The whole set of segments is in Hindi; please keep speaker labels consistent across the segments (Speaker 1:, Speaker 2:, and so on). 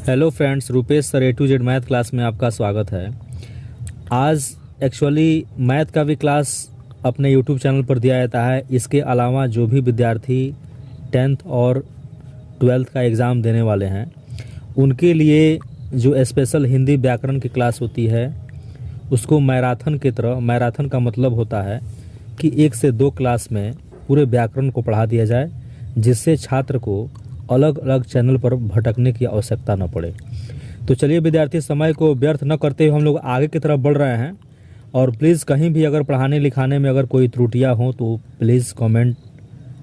Speaker 1: Hello friends, Rupesh sir A to Z math class में आपका स्वागत है। आज एक्चुअली मैथ का भी क्लास अपने यूट्यूब चैनल पर दिया जाता है। इसके अलावा जो भी विद्यार्थी 10th और 12th का एग्ज़ाम देने वाले हैं उनके लिए जो स्पेशल हिंदी व्याकरण की क्लास होती है उसको मैराथन की तरह, मैराथन का मतलब होता है कि 1 से 2 क्लास में पूरे व्याकरण को पढ़ा दिया जाए, जिससे छात्र को अलग अलग चैनल पर भटकने की आवश्यकता न पड़े। तो चलिए विद्यार्थी, समय को व्यर्थ न करते हुए हम लोग आगे की तरफ बढ़ रहे हैं। और प्लीज़ कहीं भी अगर पढ़ाने लिखाने में अगर कोई त्रुटियां हों तो प्लीज़ कमेंट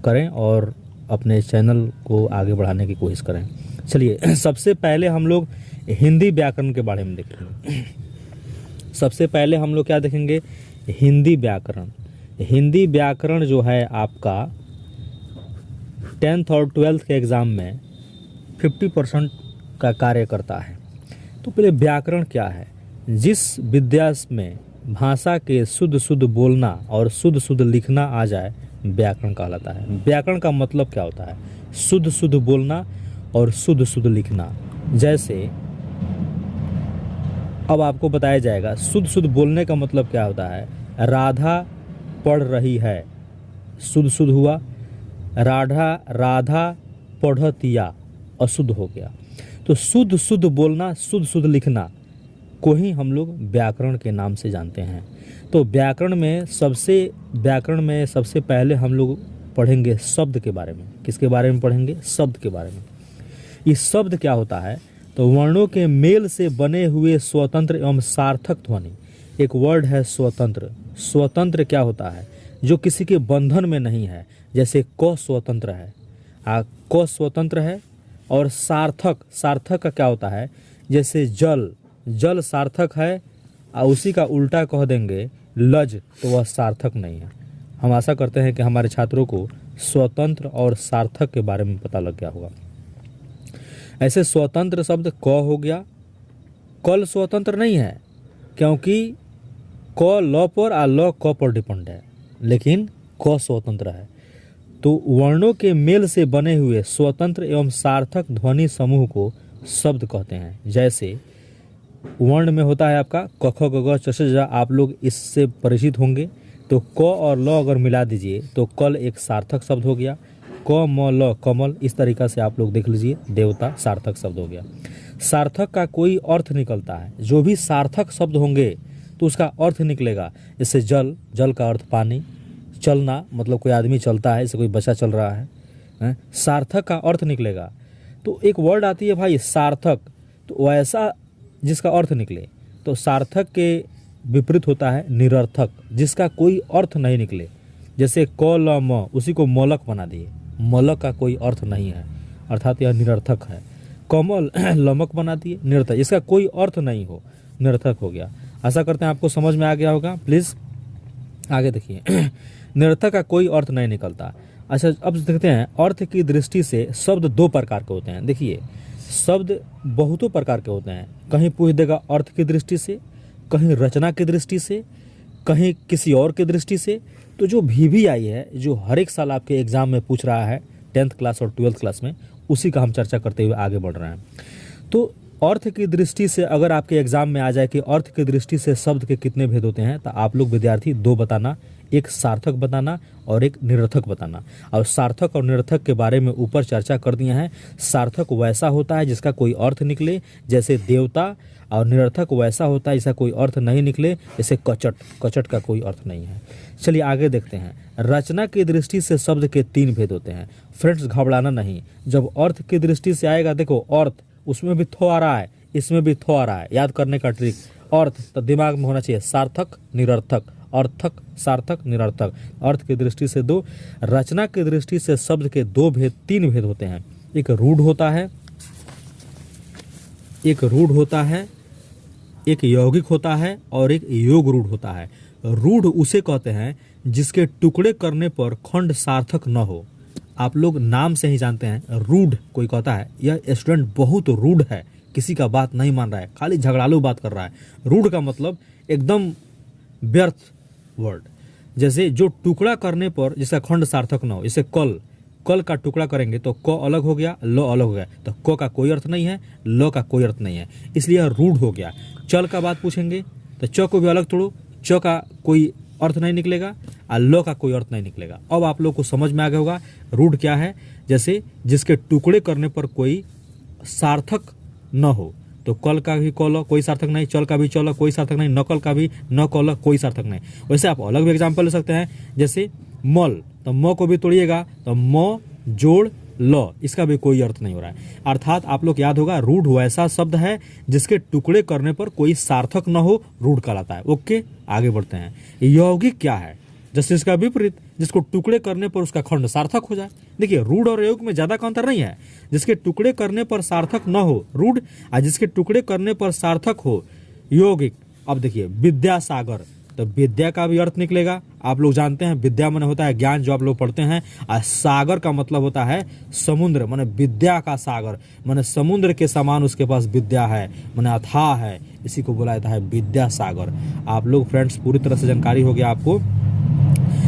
Speaker 1: करें और अपने चैनल को आगे बढ़ाने की कोशिश करें। चलिए सबसे पहले हम लोग हिंदी व्याकरण के बारे में देखेंगे। सबसे पहले हम लोग क्या देखेंगे? हिंदी व्याकरण। हिंदी व्याकरण जो है आपका 10th और 12th के एग्ज़ाम में 50% का कार्य करता है। तो पहले व्याकरण क्या है? जिस विद्या में भाषा के शुद्ध शुद्ध बोलना और शुद्ध शुद्ध लिखना आ जाए, व्याकरण कहलाता है। व्याकरण का मतलब क्या होता है? शुद्ध शुद्ध बोलना और शुद्ध शुद्ध लिखना। जैसे अब आपको बताया जाएगा शुद्ध शुद्ध बोलने का मतलब क्या होता है। राधा पढ़ रही है, शुद्ध शुद्ध हुआ। राधा पढ़तिया, अशुद्ध हो गया। तो शुद्ध शुद्ध बोलना, शुद्ध शुद्ध लिखना को ही हम लोग व्याकरण के नाम से जानते हैं। तो व्याकरण में सबसे पहले हम लोग पढ़ेंगे शब्द के बारे में। किसके बारे में पढ़ेंगे? शब्द के बारे में। इस शब्द क्या होता है? तो वर्णों के मेल से बने हुए स्वतंत्र एवं सार्थक ध्वनि। एक वर्ड है स्वतंत्र। स्वतंत्र क्या होता है? जो किसी के बंधन में नहीं है। जैसे क स्वतंत्र है, क स्वतंत्र है। और सार्थक, सार्थक का क्या होता है? जैसे जल सार्थक है और उसी का उल्टा कह देंगे लज, तो वह सार्थक नहीं है। हम आशा करते हैं कि हमारे छात्रों को स्वतंत्र और सार्थक के बारे में पता लग गया होगा। ऐसे स्वतंत्र शब्द क हो गया। कल स्वतंत्र नहीं है, क्योंकि क ल पर और ल क पर डिपेंड है, लेकिन क स्वतंत्र है। तो वर्णों के मेल से बने हुए स्वतंत्र एवं सार्थक ध्वनि समूह को शब्द कहते हैं। जैसे वर्ण में होता है आपका क ख ग घ च छ ज, आप लोग इससे परिचित होंगे। तो क और ल अगर मिला दीजिए तो कल एक सार्थक शब्द हो गया। क म ल कमल, इस तरीका से आप लोग देख लीजिए, देवता सार्थक शब्द हो गया। सार्थक का कोई अर्थ निकलता है। जो भी सार्थक शब्द होंगे तो उसका अर्थ निकलेगा। जैसे जल का अर्थ पानी। चलना मतलब कोई आदमी चलता है, जैसे कोई बच्चा चल रहा है। सार्थक का अर्थ निकलेगा। तो एक वर्ड आती है भाई सार्थक, तो वैसा जिसका अर्थ निकले। तो सार्थक के विपरीत होता है निरर्थक, जिसका कोई अर्थ नहीं निकले। जैसे क ल म, उसी को मलक बना दिए। मलक का कोई अर्थ नहीं है, अर्थात यह निरर्थक है। कमल लमक बना दिए, निरर्थक, इसका कोई अर्थ नहीं हो, निरर्थक हो गया। आशा करते हैं आपको समझ में आ गया होगा। प्लीज़ आगे देखिए। निरर्थक का कोई अर्थ नहीं निकलता। अच्छा, अब देखते हैं अर्थ की दृष्टि से शब्द 2 प्रकार के होते हैं। देखिए, शब्द बहुतों प्रकार के होते हैं। कहीं पूछ देगा अर्थ की दृष्टि से, कहीं रचना की दृष्टि से, कहीं किसी और की दृष्टि से। तो जो VVI है, जो हर एक साल आपके एग्जाम में पूछ रहा है 10th क्लास और 12th क्लास में, उसी का हम चर्चा करते हुए आगे बढ़ रहे हैं। तो अर्थ की दृष्टि से अगर आपके एग्जाम में आ जाए कि अर्थ की दृष्टि से शब्द के कितने भेद होते हैं, तो आप लोग विद्यार्थी 2 बताना, एक सार्थक बताना और एक निरर्थक बताना। और सार्थक और निरर्थक के बारे में ऊपर चर्चा कर दिया है। सार्थक वैसा होता है जिसका कोई अर्थ निकले, जैसे देवता, और निरर्थक वैसा होता है जिसका कोई अर्थ नहीं निकले, जैसे कचट का कोई अर्थ नहीं है। चलिए आगे देखते हैं। रचना की दृष्टि से शब्द के 3 भेद होते हैं। फ्रेंड्स, घबराना नहीं। जब अर्थ की दृष्टि से आएगा, देखो अर्थ, उसमें भी थो आ रहा है, इसमें भी थो आ रहा है। याद करने का ट्रिक, अर्थ तो दिमाग में होना चाहिए, सार्थक निरर्थक, अर्थक सार्थक निरर्थक। अर्थ की दृष्टि से 2, रचना की दृष्टि से शब्द के 3 भेद होते हैं। एक रूढ़ होता है, एक यौगिक होता है और एक योग रूढ़ होता है। रूढ़ उसे कहते हैं जिसके टुकड़े करने पर खंड सार्थक न हो। आप लोग नाम से ही जानते हैं। रूढ़ कोई कहता है यह स्टूडेंट बहुत रूढ़ है, किसी का बात नहीं मान रहा है, खाली झगड़ालू बात कर रहा है। रूढ़ का मतलब एकदम व्यर्थ वर्ड। जैसे जो टुकड़ा करने पर जिसका खंड सार्थक न हो, जैसे कल कल का टुकड़ा करेंगे तो क अलग हो गया, ल अलग हो गया, तो क का कोई अर्थ नहीं है, ल का कोई अर्थ नहीं है, इसलिए यह रूढ़ हो गया। चल का बात पूछेंगे तो च को भी अलग तोड़ो, च का कोई अर्थ नहीं निकलेगा और ल का कोई अर्थ नहीं निकलेगा। अब आप लोग को समझ में आ गया होगा रूढ़ क्या है। जैसे जिसके टुकड़े करने पर कोई सार्थक न हो, तो कल का भी कल कोई सार्थक नहीं, चल का भी चल कोई सार्थक नहीं, नकल का भी न कल कोई सार्थक नहीं। वैसे आप अलग भी एग्जाम्पल ले सकते हैं, जैसे मल, तो म को भी तोड़िएगा तो म जोड़ ल, इसका भी कोई अर्थ नहीं हो रहा है। अर्थात आप लोग याद होगा रूढ़ वैसा शब्द है जिसके टुकड़े करने पर कोई सार्थक न हो, रूढ़ कहलाता है। ओके, आगे बढ़ते हैं। यौगिक क्या है? जैसे इसका विपरीत, जिसको टुकड़े करने पर उसका खंड सार्थक हो जाए। देखिए रूढ़ और यौगिक में ज्यादा का अंतर नहीं है। जिसके टुकड़े करने पर सार्थक न हो रूढ़, और जिसके टुकड़े करने पर सार्थक हो यौगिक। अब देखिए विद्यासागर, तो विद्या का भी अर्थ निकलेगा। आप लोग जानते हैं विद्या माने होता है ज्ञान, जो आप लोग पढ़ते हैं, और सागर का मतलब होता है समुद्र, माने विद्या का सागर, माने समुद्र के समान उसके पास विद्या है, माने अथाह है, इसी को बोला जाता है विद्यासागर। आप लोग फ्रेंड्स पूरी तरह से जानकारी हो गया आपको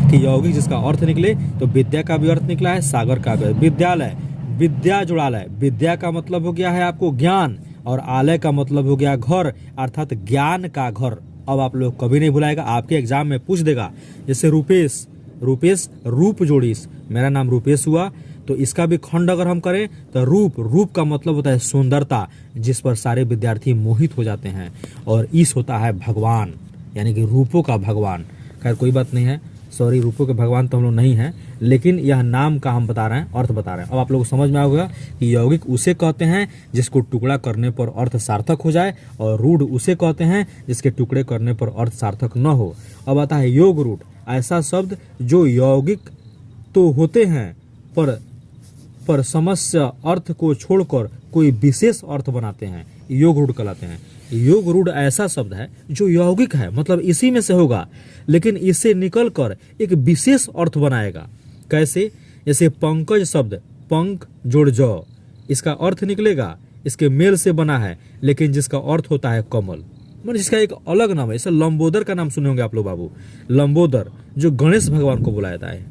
Speaker 1: कि यौगिक जिसका अर्थ निकले तो विद्या का भी अर्थ निकला है, सागर का भी। विद्यालय, विद्या जुड़ालय, विद्या का मतलब हो गया है आपको ज्ञान, और आलय का मतलब हो गया घर, अर्थात ज्ञान का घर। अब आप लोग कभी नहीं भुलाएगा, आपके एग्जाम में पूछ देगा। जैसे रूपेश, रूपेश रूप जोड़ीस, मेरा नाम रूपेश हुआ, तो इसका भी खंड अगर हम करें तो रूप, रूप का मतलब होता है सुंदरता, जिस पर सारे विद्यार्थी मोहित हो जाते हैं। और ईश होता है भगवान, यानी कि रूपों का भगवान। खैर कोई बात नहीं है, सॉरी, रूपों के भगवान तो हम लोग नहीं हैं, लेकिन यह नाम का हम बता रहे हैं, अर्थ बता रहे हैं। अब आप लोगों को समझ में आएगा कि यौगिक उसे कहते हैं जिसको टुकड़ा करने पर अर्थ सार्थक हो जाए, और रूढ़ उसे कहते हैं जिसके टुकड़े करने पर अर्थ सार्थक न हो। अब आता है योग रूढ़, ऐसा शब्द जो यौगिक तो होते हैं पर समस्या अर्थ को छोड़कर कोई विशेष अर्थ बनाते हैं, योग रूढ़ कहलाते हैं। योग रूढ़ ऐसा शब्द है जो यौगिक है, मतलब इसी में से होगा, लेकिन इससे निकलकर एक विशेष अर्थ बनाएगा। कैसे? जैसे पंकज शब्द, पंक जोड़ ज, इसका अर्थ निकलेगा, इसके मेल से बना है, लेकिन जिसका अर्थ होता है कमल, मतलब जिसका एक अलग नाम है। जैसे लंबोदर का नाम सुने होंगे आप लोग बाबू, लंबोदर जो गणेश भगवान को बुलाया जाता है।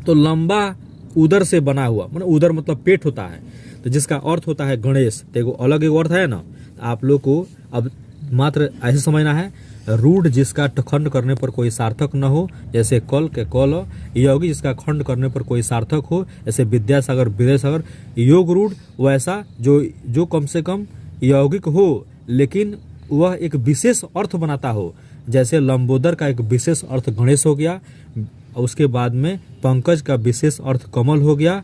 Speaker 1: तो लंबा उदर से बना हुआ, मतलब उदर मतलब पेट होता है, तो जिसका अर्थ होता है गणेश, तो एगो अलग एक अर्थ है ना। आप लोग को अब मात्र ऐसे समझना है, रूढ़ जिसका खंड करने पर कोई सार्थक न हो, जैसे कल के कल, यौगिक जिसका खंड करने पर कोई सार्थक हो, जैसे विद्यासागर विद्यासागर। योग रूढ़ वैसा जो कम से कम यौगिक हो, लेकिन वह एक विशेष अर्थ बनाता हो। जैसे लंबोदर का एक विशेष अर्थ गणेश हो गया, उसके बाद में पंकज का विशेष अर्थ कमल हो गया,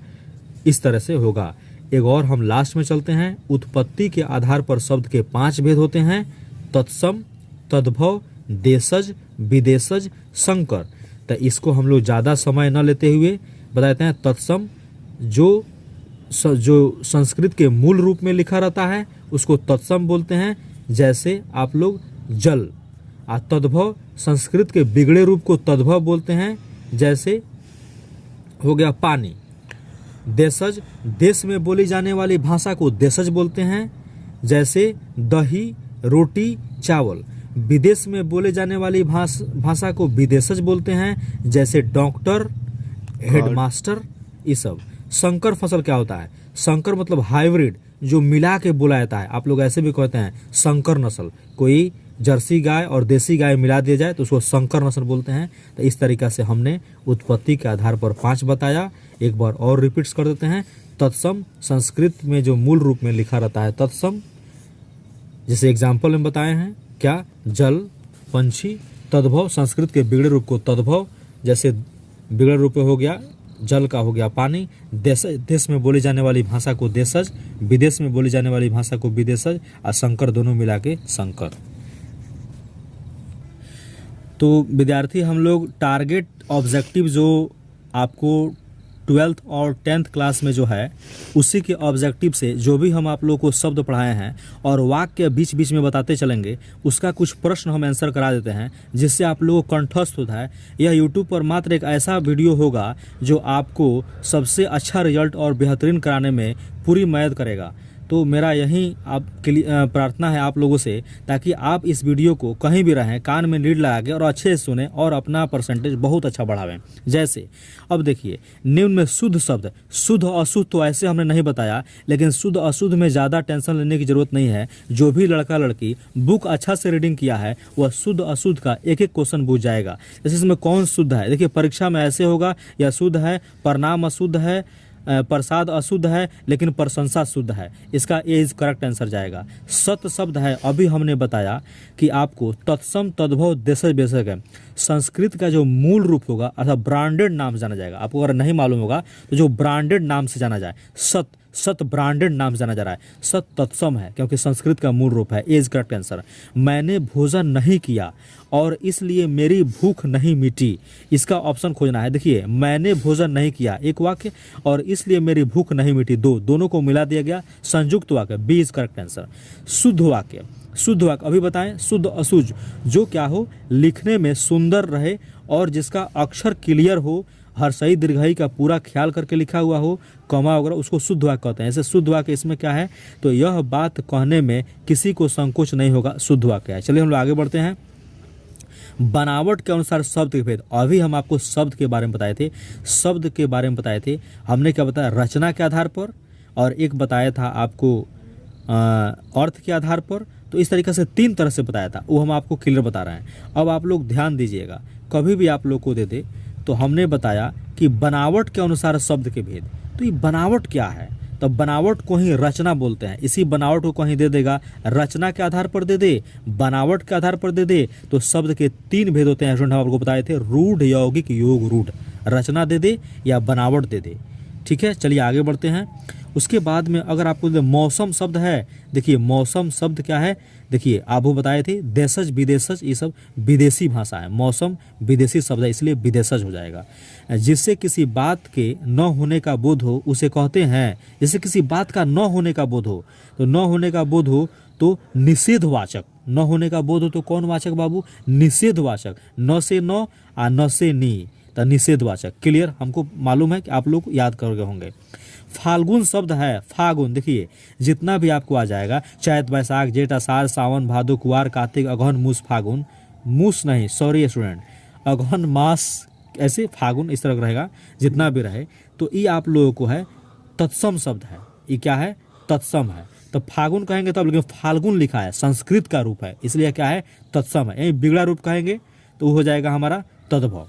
Speaker 1: इस तरह से होगा। एक और हम लास्ट में चलते हैं। उत्पत्ति के आधार पर शब्द के 5 भेद होते हैं, तत्सम, तद्भव, देशज, विदेशज, संकर। तो इसको हम लोग ज़्यादा समय न लेते हुए बताते हैं। तत्सम जो संस्कृत के मूल रूप में लिखा रहता है उसको तत्सम बोलते हैं, जैसे आप लोग जल। और तद्भव संस्कृत के बिगड़े रूप को तद्भव बोलते हैं, जैसे हो गया पानी। देशज देश में बोली जाने वाली भाषा को देशज बोलते हैं, जैसे दही, रोटी, चावल। विदेश में बोले जाने वाली भाषा को विदेशज बोलते हैं, जैसे डॉक्टर, हेडमास्टर, ये सब। संकर फसल क्या होता है? संकर मतलब हाइब्रिड, जो मिला के बोला जाता है। आप लोग ऐसे भी कहते हैं संकर नस्ल, कोई जर्सी गाय और देसी गाय मिला दिया जाए तो उसको संकर नस्ल बोलते हैं। तो इस तरीका से हमने उत्पत्ति के आधार पर 5 बताया। एक बार और रिपीट्स कर देते हैं। तत्सम संस्कृत में जो मूल रूप में लिखा रहता है तत्सम, जैसे एग्जाम्पल में बताए हैं क्या, जल, पंछी। तद्भव संस्कृत के बिगड़े रूप को तद्भव, जैसे बिगड़े रूप हो गया जल का हो गया पानी। देश में बोली जाने वाली भाषा को देशज, विदेश में बोली जाने वाली भाषा को विदेशज, और संकर दोनों मिला के संकर। तो विद्यार्थी हम लोग टारगेट ऑब्जेक्टिव जो आपको 12th और 10th क्लास में जो है उसी के ऑब्जेक्टिव से जो भी हम आप लोगों को शब्द पढ़ाए हैं और वाक्य बीच बीच में बताते चलेंगे, उसका कुछ प्रश्न हम आंसर करा देते हैं, जिससे आप लोगों को कंठस्थ होता है। यह यूट्यूब पर मात्र एक ऐसा वीडियो होगा जो आपको सबसे अच्छा रिजल्ट और बेहतरीन कराने में पूरी मदद करेगा। तो मेरा यही प्रार्थना है आप लोगों से, ताकि आप इस वीडियो को कहीं भी रहें कान में लीड लगा के और अच्छे से सुने और अपना परसेंटेज बहुत अच्छा बढ़ावें। जैसे अब देखिए, निम्न में शुद्ध शब्द, शुद्ध अशुद्ध तो ऐसे हमने नहीं बताया, लेकिन शुद्ध अशुद्ध में ज़्यादा टेंशन लेने की जरूरत नहीं है। जो भी लड़का लड़की बुक अच्छा से रीडिंग किया है वह शुद्ध अशुद्ध का एक एक क्वेश्चन पूछ जाएगा। जैसे इसमें कौन शुद्ध है, देखिए परीक्षा में ऐसे होगा, यह शुद्ध है, प्रणाम अशुद्ध है, प्रसाद अशुद्ध है, लेकिन प्रशंसा शुद्ध है। इसका ए इज करेक्ट आंसर जाएगा। सत शब्द है, अभी हमने बताया कि आपको तत्सम तद्भव देशज बेशक है, संस्कृत का जो मूल रूप होगा अर्थात ब्रांडेड नाम से जाना जाएगा। आपको अगर नहीं मालूम होगा तो जो ब्रांडेड नाम से जाना जाए, सत ब्रांडेड नाम से जाना जा रहा है। सत तत्सम है क्योंकि संस्कृत का मूल रूप है। ए इज करेक्ट आंसर। मैंने भोजन नहीं किया और इसलिए मेरी भूख नहीं मिटी, इसका ऑप्शन खोजना है। देखिए, मैंने भोजन नहीं किया एक वाक्य और इसलिए मेरी भूख नहीं मिटी दोनों को मिला दिया गया, संयुक्त वाक्य। B is correct answer. शुद्ध वाक्य, शुद्ध वाक्य अभी बताएं। शुद्ध अशुद्ध जो क्या हो, लिखने में सुंदर रहे और जिसका अक्षर क्लियर हो, हर सही दीर्घई का पूरा ख्याल करके लिखा हुआ हो, कॉमा वगैरह, उसको शुद्ध वाक्य कहते हैं। ऐसे शुद्ध वाक्य इसमें क्या है, तो यह बात कहने में किसी को संकोच नहीं होगा, शुद्ध वाक्य है। चलिए हम लोग आगे बढ़ते हैं। बनावट के अनुसार शब्द के भेद, अभी हम आपको शब्द के बारे में बताए थे, शब्द के बारे में बताए थे। हमने क्या बताया, रचना के आधार पर, और एक बताया था आपको अर्थ के आधार पर। तो इस तरीके से 3 तरह से बताया था, वो हम आपको क्लियर बता रहे हैं। अब आप लोग ध्यान दीजिएगा, कभी भी आप लोग को दे दे तो हमने बताया कि बनावट के अनुसार शब्द के भेद। तो ये बनावट क्या है, तो बनावट को ही रचना बोलते हैं। इसी बनावट को कहीं दे देगा, रचना के आधार पर दे दे, बनावट के आधार पर दे दे, तो शब्द के 3 भेद होते हैं। हम आपको बताए थे, रूढ़, यौगिक, योग रूढ़। रचना दे दे या बनावट दे दे, ठीक है। चलिए आगे बढ़ते हैं। उसके बाद में अगर आपको मौसम शब्द है, देखिए मौसम शब्द क्या है, देखिए आप वो बताए थे, देशज विदेशज ये सब विदेशी भाषा है। मौसम विदेशी शब्द है, इसलिए विदेशज हो जाएगा। जिससे किसी बात के न होने का बोध हो उसे कहते हैं, जिससे किसी बात का न होने का बोध हो, तो न होने का बोध हो तो निषेधवाचक, न होने का बोध हो तो कौन वाचक बाबू, निषेधवाचक। न से न और न से नी, तो निषेधवाचक। क्लियर, हमको मालूम है कि आप लोग याद कर गए होंगे। फाल्गुन शब्द है, फागुन, देखिए जितना भी आपको आ जाएगा, चैत बैसाख जेठ आषाढ़ सावन भादो कुवार कार्तिक अगहन मूस फागुन, मूस नहीं सॉरी स्टूडेंट, अगहन मास ऐसे फागुन इस तरह रहेगा, जितना भी रहे तो ये आप लोगों को है तत्सम शब्द है। ये क्या है, तत्सम है। तो फागुन कहेंगे तब, लेकिन फाल्गुन लिखा है, संस्कृत का रूप है, इसलिए क्या है, तत्सम है। यही बिगड़ा रूप कहेंगे तो वो हो जाएगा हमारा तद्भव,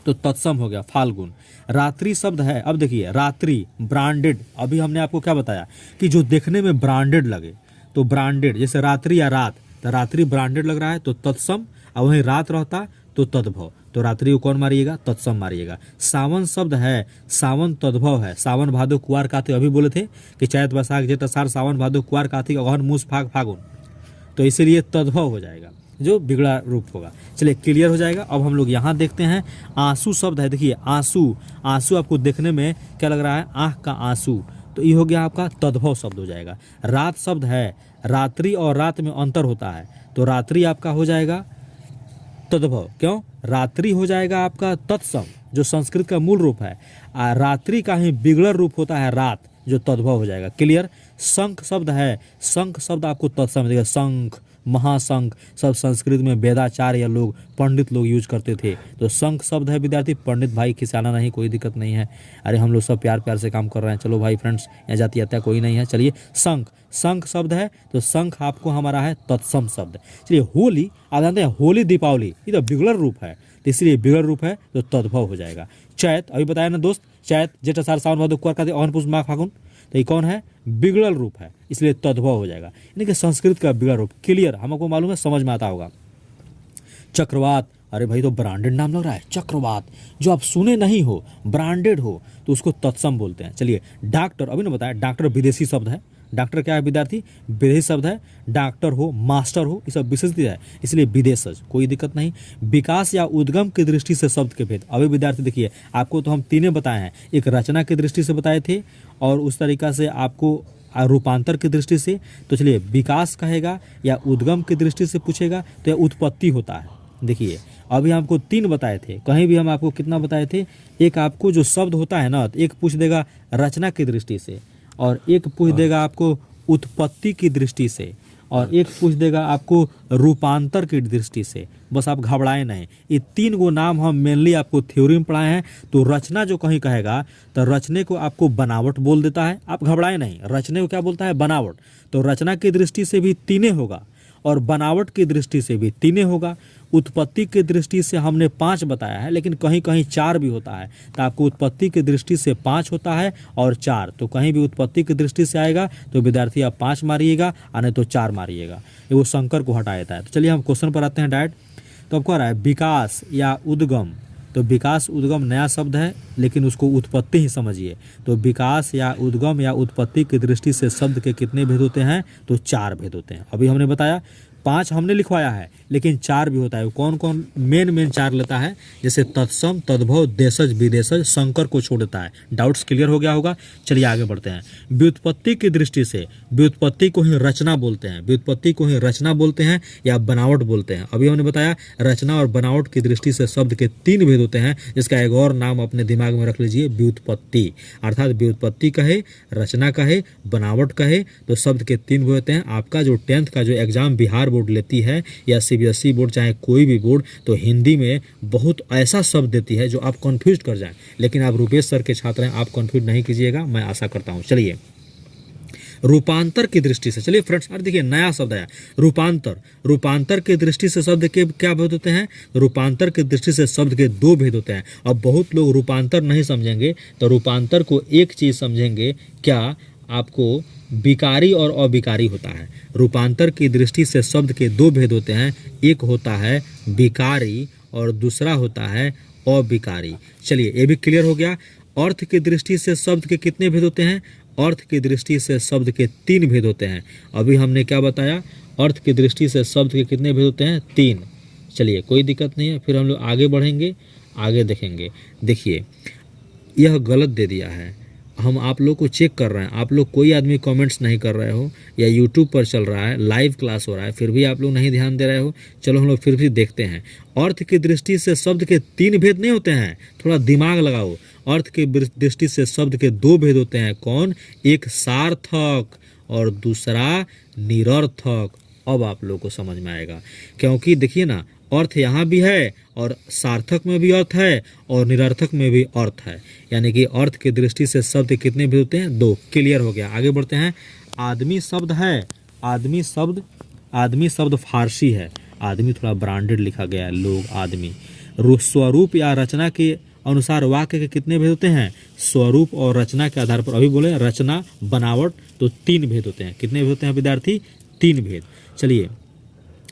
Speaker 1: तो तत्सम हो गया फाल्गुन। रात्रि शब्द है, अब देखिए रात्रि ब्रांडेड, अभी हमने आपको क्या बताया कि जो देखने में ब्रांडेड लगे, तो ब्रांडेड, जैसे रात्रि या रात, तो रात्रि ब्रांडेड लग रहा है तो तत्सम, और वहीं रात रहता तो तद्भव, तो रात्रि को कौन मारिएगा, तत्सम मारिएगा। सावन शब्द है, सावन तद्भव है। सावन भादो कुवार कार्तिक, अभी बोले थे कि चैत बैसाख जेठ आषाढ़ सावन भादो कुवार कार्तिक अगहन मूस फाग फागुन, तो इसीलिए तद्भव हो जाएगा, जो बिगड़ा रूप होगा। चलिए क्लियर हो जाएगा। अब हम लोग यहाँ देखते हैं, आंसू शब्द है, देखिए आंसू, आंसू आपको देखने में क्या लग रहा है, आंख का आंसू, तो ये हो गया आपका तद्भव शब्द हो जाएगा। रात शब्द है, रात्रि और रात में अंतर होता है, तो रात्रि आपका हो जाएगा तद्भव, क्यों, रात्रि हो जाएगा आपका तत्सम जो संस्कृत का मूल रूप है, रात्रि का ही बिगड़ा रूप होता है रात, जो तद्भव हो जाएगा। क्लियर। शंख शब्द है, शंख शब्द आपको तत्सम देगा, शंख महाशंख सब संस्कृत में वेदाचार्य लोग पंडित लोग यूज करते थे, तो शंख शब्द है विद्यार्थी। पंडित भाई खिसाना नहीं, कोई दिक्कत नहीं है, अरे हम लोग सब प्यार प्यार से काम कर रहे हैं। चलो भाई फ्रेंड्स, यहाँ जाती हत्या कोई नहीं है। चलिए शंख, शंख शब्द है तो शंख आपको हमारा है तत्सम शब्द। चलिए होली, आप जानते हैं होली दीपावली ये तो बिगड़ रूप है, तो इसलिए बिगड़ रूप है तो तद्भव हो जाएगा। चैत, अभी बताया ना दोस्त, चैत जेठ आषाढ़ सावन भादो कुवार कार्तिक अगहन पूस माघ फागुन, तो ये कौन है, बिगड़ल रूप है, इसलिए तद्भव हो जाएगा, यानी कि संस्कृत का बिगड़ रूप। क्लियर, हमको मालूम है, समझ में आता होगा। चक्रवात, अरे भाई तो ब्रांडेड नाम लग रहा है, चक्रवात, जो आप सुने नहीं हो, ब्रांडेड हो, तो उसको तत्सम बोलते हैं। चलिए डॉक्टर, अभी ना बताया, डॉक्टर विदेशी शब्द है, डॉक्टर क्या है विद्यार्थी, विदेशी शब्द है। डॉक्टर हो, मास्टर हो, ये सब विशेषता है, इसलिए विदेशज, कोई दिक्कत नहीं। विकास या उद्गम की दृष्टि से शब्द के भेद, अभी विद्यार्थी देखिए, आपको तो हम तीनों बताए हैं, एक रचना की दृष्टि से बताए थे और उस तरीका से आपको रूपांतर की दृष्टि से। तो चलिए विकास कहेगा या उद्गम की दृष्टि से पूछेगा तो यह उत्पत्ति होता है। देखिए अभी हमको 3 बताए थे, कहीं भी हम आपको कितना बताए थे, एक आपको जो शब्द होता है ना, एक पूछ देगा रचना की दृष्टि से और एक पूछ देगा आपको उत्पत्ति की दृष्टि से, और एक पूछ देगा आपको रूपांतर की दृष्टि से। बस आप घबराए नहीं, ये 3 गो नाम हम मेनली आपको थ्योरी में पढ़ाए हैं। तो रचना जो कहीं कहेगा तो रचने को आपको बनावट बोल देता है, आप घबराए नहीं, रचने को क्या बोलता है? बनावट। तो रचना की दृष्टि से भी 3 होगा और बनावट की दृष्टि से भी 3 होगा। उत्पत्ति की दृष्टि से हमने 5 बताया है, लेकिन कहीं कहीं 4 भी होता है। तो आपको उत्पत्ति की दृष्टि से 5 होता है और 4, तो कहीं भी उत्पत्ति की दृष्टि से आएगा तो विद्यार्थी आप 5 मारिएगा और नहीं तो 4 मारिएगा, ये वो शंकर को हटा देता है। तो चलिए हम क्वेश्चन पर आते हैं डायरेक्ट। तो अब कह रहा है विकास या उद्गम। तो विकास उद्गम नया शब्द है, लेकिन उसको उत्पत्ति ही समझिए। तो विकास या उद्गम या उत्पत्ति की दृष्टि से शब्द के कितने भेद होते हैं? तो 4 भेद होते हैं। अभी हमने बताया 5 हमने लिखवाया है, लेकिन 4 भी होता है। कौन कौन? मेन 4 लेता है, जैसे तत्सम, तद्भव, देशज, विदेशज, शंकर को छोड़ देता है। डाउट्स क्लियर हो गया होगा। चलिए आगे बढ़ते हैं। व्युत्पत्ति की दृष्टि से व्युत्पत्ति को ही रचना बोलते हैं, व्युत्पत्ति को ही रचना बोलते हैं या बनावट बोलते हैं। अभी हमने बताया रचना और बनावट की दृष्टि से शब्द के 3 भेद होते हैं, जिसका एक और नाम अपने दिमाग में रख लीजिए, व्युत्पत्ति। अर्थात व्युत्पत्ति कहे, रचना कहे, बनावट कहे, तो शब्द के 3 भेद होते हैं। आपका जो 10th का जो एग्जाम बिहार बोर्ड लेती है या सीबीएसई बोर्ड, चाहे कोई भी बोर्ड, तो हिंदी में बहुत ऐसा शब्द देती है जो आप कंफ्यूज कर जाएं। लेकिन आप रुपेश सर के छात्र हैं, आप कंफ्यूज नहीं कीजिएगा, मैं आशा करता हूं। चलिए रूपांतर की दृष्टि से, चलिए फ्रेंड्स, और देखिए नया शब्द आया रूपांतर। रूपांतर की दृष्टि से शब्द के क्या भेद होते हैं? रूपांतर की दृष्टि से शब्द के 2 भेद होते हैं। अब बहुत लोग रूपांतर नहीं समझेंगे, तो रूपांतर को एक चीज समझेंगे, क्या आपको विकारी और अविकारी होता है। रूपांतर की दृष्टि से शब्द के 2 भेद होते हैं, एक होता है विकारी और दूसरा होता है अविकारी। चलिए ये भी क्लियर हो गया। अर्थ की दृष्टि से शब्द के कितने भेद होते हैं? अर्थ की दृष्टि से शब्द के 3 भेद होते हैं। अभी हमने क्या बताया? अर्थ की दृष्टि से शब्द के कितने भेद होते हैं? 3। चलिए कोई दिक्कत नहीं है, फिर हम लोग आगे बढ़ेंगे, आगे देखेंगे। देखिए यह गलत दे दिया है, हम आप लोग को चेक कर रहे हैं, आप लोग कोई आदमी कमेंट्स नहीं कर रहे हो, या यूट्यूब पर चल रहा है, लाइव क्लास हो रहा है, फिर भी आप लोग नहीं ध्यान दे रहे हो। चलो हम लोग फिर भी देखते हैं। अर्थ की दृष्टि से शब्द के 3 भेद नहीं होते हैं, थोड़ा दिमाग लगाओ। अर्थ की दृष्टि से शब्द के 2 भेद होते हैं। कौन? एक सार्थक और दूसरा निरर्थक। अब आप लोग को समझ में आएगा, क्योंकि देखिए ना, अर्थ यहाँ भी है और सार्थक में भी अर्थ है और निरर्थक में भी अर्थ है। यानी कि अर्थ की दृष्टि से शब्द कितने भेद होते हैं? 2। क्लियर हो गया। आगे बढ़ते हैं। आदमी शब्द है, आदमी शब्द फारसी है। आदमी थोड़ा ब्रांडेड लिखा गया है, लोग, आदमी। स्वरूप या रचना के अनुसार वाक्य के कितने भेद होते हैं? स्वरूप और रचना के आधार पर, अभी बोले रचना, बनावट, तो 3 भेद होते हैं। कितने भेद होते हैं विद्यार्थी? 3 भेद। चलिए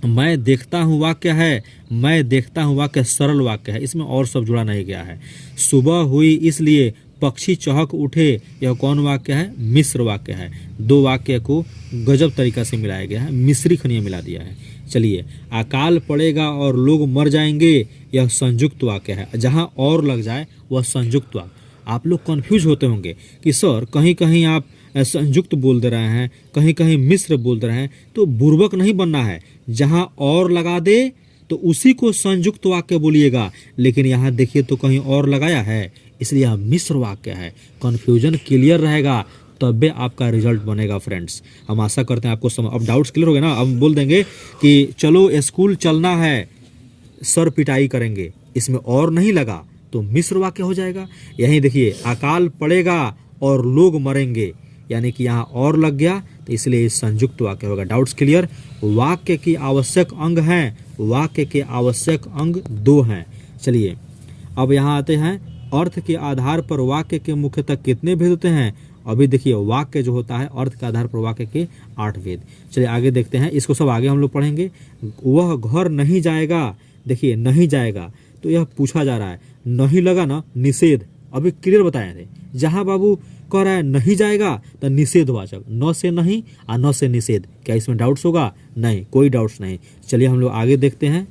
Speaker 1: मैं देखता हूँ वाक्य है, मैं देखता हूँ वाक्य सरल वाक्य है, इसमें और सब जुड़ा नहीं गया है। सुबह हुई इसलिए पक्षी चहक उठे, यह कौन वाक्य है? मिश्र वाक्य है। 2 वाक्य को गजब तरीका से मिलाया गया है, मिश्री खनिया मिला दिया है। चलिए अकाल पड़ेगा और लोग मर जाएंगे, यह संयुक्त वाक्य है। जहाँ और लग जाए वह संयुक्त वाक्य। आप लोग कंफ्यूज होते होंगे कि सर कहीं कहीं आप संयुक्त बोल दे रहे हैं, कहीं कहीं मिश्र बोल दे रहे हैं, तो बुर्बक नहीं बनना है। जहां और लगा दे तो उसी को संयुक्त वाक्य बोलिएगा, लेकिन यहाँ देखिए तो कहीं और लगाया है, इसलिए यह मिश्र वाक्य है। कन्फ्यूजन क्लियर रहेगा तब आपका रिजल्ट बनेगा फ्रेंड्स। हम आशा करते हैं आपको समझ, अब डाउट्स क्लियर हो गए ना। अब बोल देंगे कि चलो स्कूल चलना है, सर पिटाई करेंगे, इसमें और नहीं लगा तो मिश्र वाक्य हो जाएगा। यहीं देखिए अकाल पड़ेगा और लोग मरेंगे, यानी कि यहाँ और लग गया तो इसलिए संयुक्त वाक्य होगा। Doubts clear. वाक्य की आवश्यक अंग हैं, वाक्य के आवश्यक अंग 2 हैं। चलिए अब यहाँ आते हैं। अर्थ के आधार पर वाक्य के मुख्यतः कितने भेद होते हैं? अभी देखिए वाक्य जो होता है अर्थ के आधार पर वाक्य के 8 भेद। चलिए आगे देखते हैं, इसको सब आगे हम लोग पढ़ेंगे। वह घर नहीं जाएगा, देखिए नहीं जाएगा, तो यह पूछा जा रहा है, नहीं लगा ना, निषेध। अभी क्लियर बताए थे, जहां बाबू कह रहा है नहीं जाएगा तो निषेधवाचक, न से नहीं और न से निषेध। क्या इसमें डाउट्स होगा? नहीं, कोई डाउट्स नहीं। चलिए हम लोग आगे देखते हैं।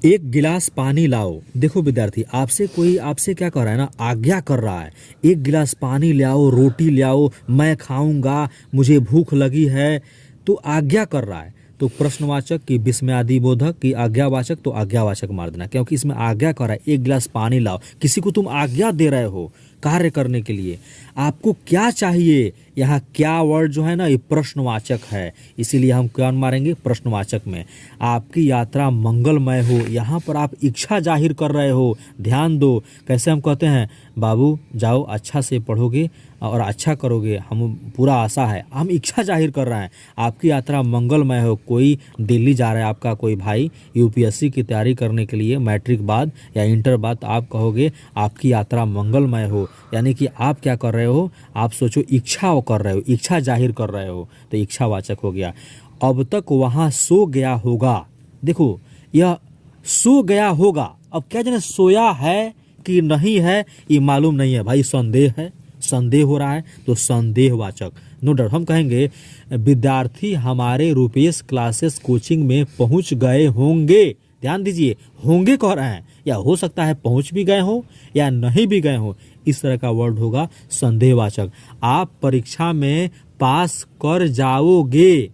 Speaker 1: एक गिलास पानी लाओ। देखो विद्यार्थी, आपसे क्या कर रहा है ना, आज्ञा कर रहा है, एक गिलास पानी ले आओ, रोटी ले आओ, मैं खाऊंगा, मुझे भूख लगी है, तो आज्ञा कर रहा है। तो प्रश्नवाचक की विस्मयादिबोधक की आज्ञावाचक तो आज्ञावाचक मार देना, क्योंकि इसमें आज्ञा कर रहा है एक गिलास पानी लाओ, किसी को तुम आज्ञा दे रहे हो कार्य करने के लिए, आपको क्या चाहिए। यहाँ क्या वर्ड जो है ना ये प्रश्नवाचक है, इसीलिए हम क्या मारेंगे प्रश्नवाचक में। आपकी यात्रा मंगलमय हो, यहाँ पर आप इच्छा जाहिर कर रहे हो, ध्यान दो। कैसे हम कहते हैं बाबू जाओ अच्छा से पढ़ोगे और अच्छा करोगे, हम पूरा आशा है, हम इच्छा जाहिर कर रहे हैं। आपकी यात्रा मंगलमय हो, कोई दिल्ली जा रहा है आपका कोई भाई यूपीएससी की तैयारी करने के लिए मैट्रिक बाद या इंटर बाद, तो आप कहोगे आपकी यात्रा मंगलमय हो, यानी कि आप क्या कर रहे हो, आप सोचो इच्छा कर रहे हो, इच्छा जाहिर कर रहे हो, तो इच्छावाचक हो गया। अब तक वहाँ सो गया होगा, देखो यह सो गया होगा, अब क्या जाने सोया है कि नहीं है ये मालूम नहीं है भाई, संदेह है, संदेह हो रहा है, तो संदेहवाचक। नो डाउट हम कहेंगे विद्यार्थी हमारे रुपेश क्लासेस कोचिंग में पहुंच गए होंगे, ध्यान दीजिए होंगे कह रहे हैं, या हो सकता है पहुंच भी गए हो या नहीं भी गए हो, इस तरह का वर्ड होगा संदेहवाचक। आप परीक्षा में पास कर जाओगे,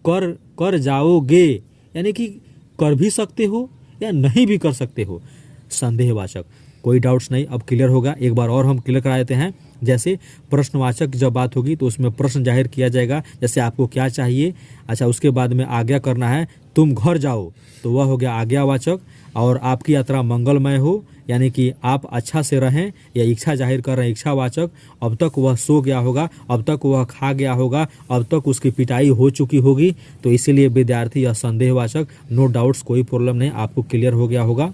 Speaker 1: कर जाओगे यानी कि कर भी सकते हो या नहीं भी कर सकते हो, संदेहवाचक। कोई डाउट्स नहीं, अब क्लियर होगा। एक बार और हम क्लियर करा देते हैं। जैसे प्रश्नवाचक जब बात होगी तो उसमें प्रश्न जाहिर किया जाएगा, जैसे आपको क्या चाहिए, अच्छा उसके बाद में आज्ञा करना है तुम घर जाओ, तो वह हो गया आज्ञावाचक। और आपकी यात्रा मंगलमय हो यानी कि आप अच्छा से रहें या इच्छा जाहिर कर रहे हैं, इच्छावाचक। अब तक वह सो गया होगा, अब तक वह खा गया होगा, अब तक उसकी पिटाई हो चुकी होगी, तो इसीलिए विद्यार्थी या संदेहवाचक। नो डाउट्स, कोई प्रॉब्लम नहीं, आपको क्लियर हो गया होगा।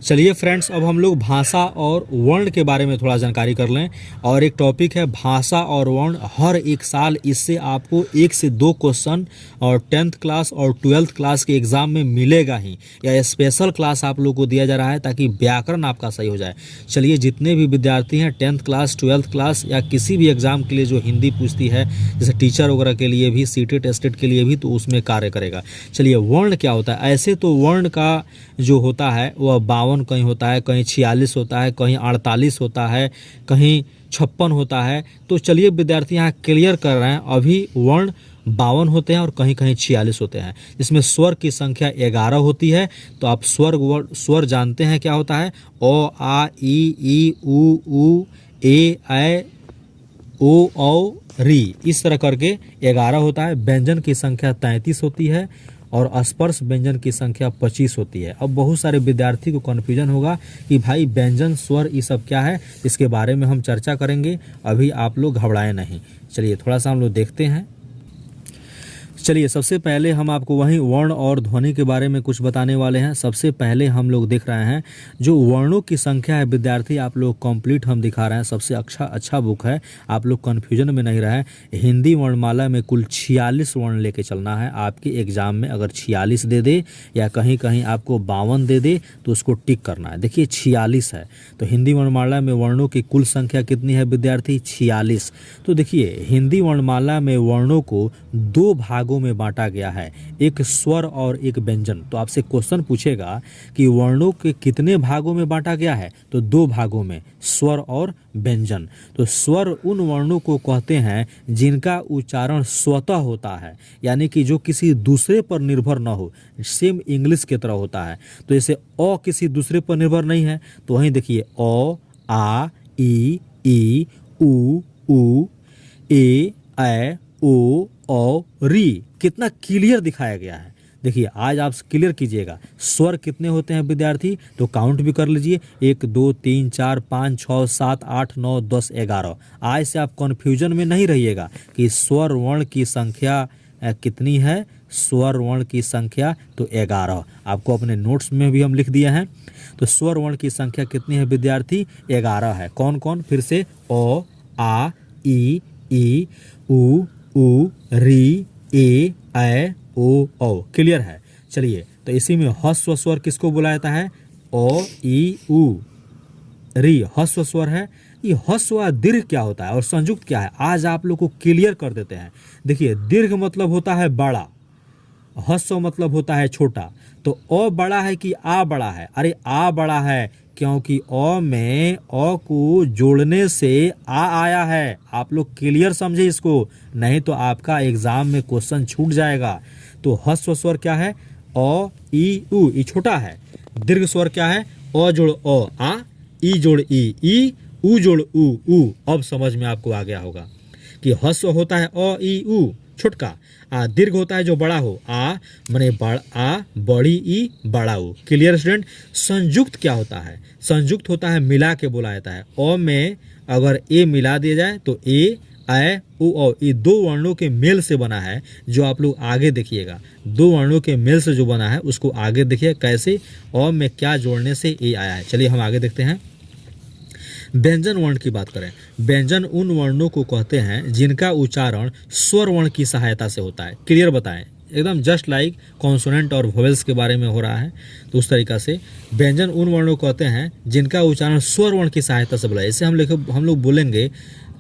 Speaker 1: चलिए फ्रेंड्स, अब हम लोग भाषा और वर्ण के बारे में थोड़ा जानकारी कर लें। और एक टॉपिक है भाषा और वर्ण। हर एक साल इससे आपको 1 से 2 क्वेश्चन और 10th क्लास और 12th क्लास के एग्ज़ाम में मिलेगा ही, या स्पेशल क्लास आप लोग को दिया जा रहा है ताकि व्याकरण आपका सही हो जाए। चलिए जितने भी विद्यार्थी हैं 10th क्लास 12th क्लास या किसी भी एग्ज़ाम के लिए जो हिंदी पूछती है, जैसे टीचर वगैरह के लिए भी, सीटेट एस्टेट के लिए भी, तो उसमें कार्य करेगा। चलिए वर्ण क्या होता है। ऐसे तो वर्ण का जो होता है वह 52 कहीं होता है, कहीं 46 होता है, कहीं 48 होता है, कहीं 56 होता है। तो चलिए विद्यार्थी यहाँ क्लियर कर रहे हैं, अभी वर्ण 52 होते हैं और कहीं कहीं 46 होते हैं। इसमें स्वर की संख्या 11 होती है। तो आप स्वर जानते हैं क्या होता है, ओ आ ई उ ए ऐ ओ औ री, इस तरह करके 11 होता है। व्यंजन की संख्या 33 होती है और स्पर्श व्यंजन की संख्या 25 होती है। अब बहुत सारे विद्यार्थी को कन्फ्यूजन होगा कि भाई व्यंजन स्वर ये सब क्या है, इसके बारे में हम चर्चा करेंगे, अभी आप लोग घबराएं नहीं। चलिए थोड़ा सा हम लोग देखते हैं। चलिए सबसे पहले हम आपको वहीं वर्ण और ध्वनि के बारे में कुछ बताने वाले हैं। सबसे पहले हम लोग देख रहे हैं जो वर्णों की संख्या है विद्यार्थी, आप लोग कंप्लीट हम दिखा रहे हैं। सबसे अच्छा बुक है, आप लोग कन्फ्यूजन में नहीं रहे। हिंदी वर्णमाला में कुल 46 वर्ण लेके चलना है। आपके एग्जाम में अगर 46 दे दे या कहीं कहीं आपको 52 दे दे तो उसको टिक करना है। देखिए 46 है, तो हिंदी वर्णमाला में वर्णों की कुल संख्या कितनी है विद्यार्थी, 46। तो देखिए हिंदी वर्णमाला में वर्णों को 2 भागों में बांटा गया है, एक स्वर और एक व्यंजन। तो आपसे क्वेश्चन पूछेगा कि वर्णों के कितने भागों में बांटा गया है, तो 2 भागों में, स्वर और व्यंजन। तो स्वर उन वर्णों को कहते हैं जिनका उच्चारण स्वतः होता है, यानी कि जो किसी दूसरे पर निर्भर न हो, सेम इंग्लिश की तरह होता है। तो जैसे अ किसी दूसरे पर निर्भर नहीं है, तो वहीं देखिए अ आ ई उ ए ऐ ओ औ री, कितना क्लियर दिखाया गया है। देखिए आज आप क्लियर कीजिएगा। स्वर कितने होते हैं विद्यार्थी, तो काउंट भी कर लीजिए, 1 2 3 4 5 6 7 8 9 10 11। आज से आप कन्फ्यूजन में नहीं रहिएगा कि स्वर वर्ण की संख्या कितनी है। स्वर वर्ण की संख्या तो 11, आपको अपने नोट्स में भी हम लिख दिए हैं। तो स्वर वर्ण की संख्या कितनी है विद्यार्थी, 11 है। कौन कौन, फिर से ओ आ ई उ री ए ऐ ओ औ, क्लियर है। चलिए तो इसी में ह्रस्व स्वर किसको बुलाया जाता है, ओ ई उ री ह्रस्व स्वर है। ये ह्रस्व दीर्घ क्या होता है और संयुक्त क्या है, आज आप लोग को क्लियर कर देते हैं। देखिए दीर्घ मतलब होता है बड़ा, ह्रस्व मतलब होता है छोटा। तो अ बड़ा है कि आ बड़ा है, अरे आ बड़ा है, क्योंकि अ में अ को जोड़ने से आ आया है। आप लोग क्लियर समझे इसको, नहीं तो आपका एग्जाम में क्वेश्चन छूट जाएगा। तो ह्रस्व स्वर क्या है? अ ई उ, ई छोटा है। दीर्घ स्वर क्या है? अ जोड़ अ आ, ई जोड़ ई उ जोड़ उ। अब समझ में आपको आ गया होगा कि ह्रस्व होता है अ ई उ छोटका, आ दीर्घ होता है जो बड़ा हो, आ मने आ बड़ी ई बड़ा उ। Clear student? संयुक्त क्या होता है? संयुक्त होता है मिला के बोला जाता है। अ में अगर ए मिला दिया जाए तो ए ऐ उ औ, ये दो वर्णों के मेल से बना है, जो आप लोग आगे देखिएगा। दो वर्णों के मेल से जो बना है उसको आगे देखिए कैसे अ में क्या जोड़ने से ए आया है। चलिए हम आगे देखते हैं। व्यंजन वर्ण की बात करें, व्यंजन उन वर्णों को कहते हैं जिनका उच्चारण स्वर वर्ण की सहायता से होता है। क्लियर बताएं, एकदम जस्ट लाइक कॉन्सोनेंट और वोवेल्स के बारे में हो रहा है, तो उस तरीका से व्यंजन उन वर्णों को कहते हैं जिनका उच्चारण स्वर वर्ण की सहायता से बोला है। इसे हम लोग बोलेंगे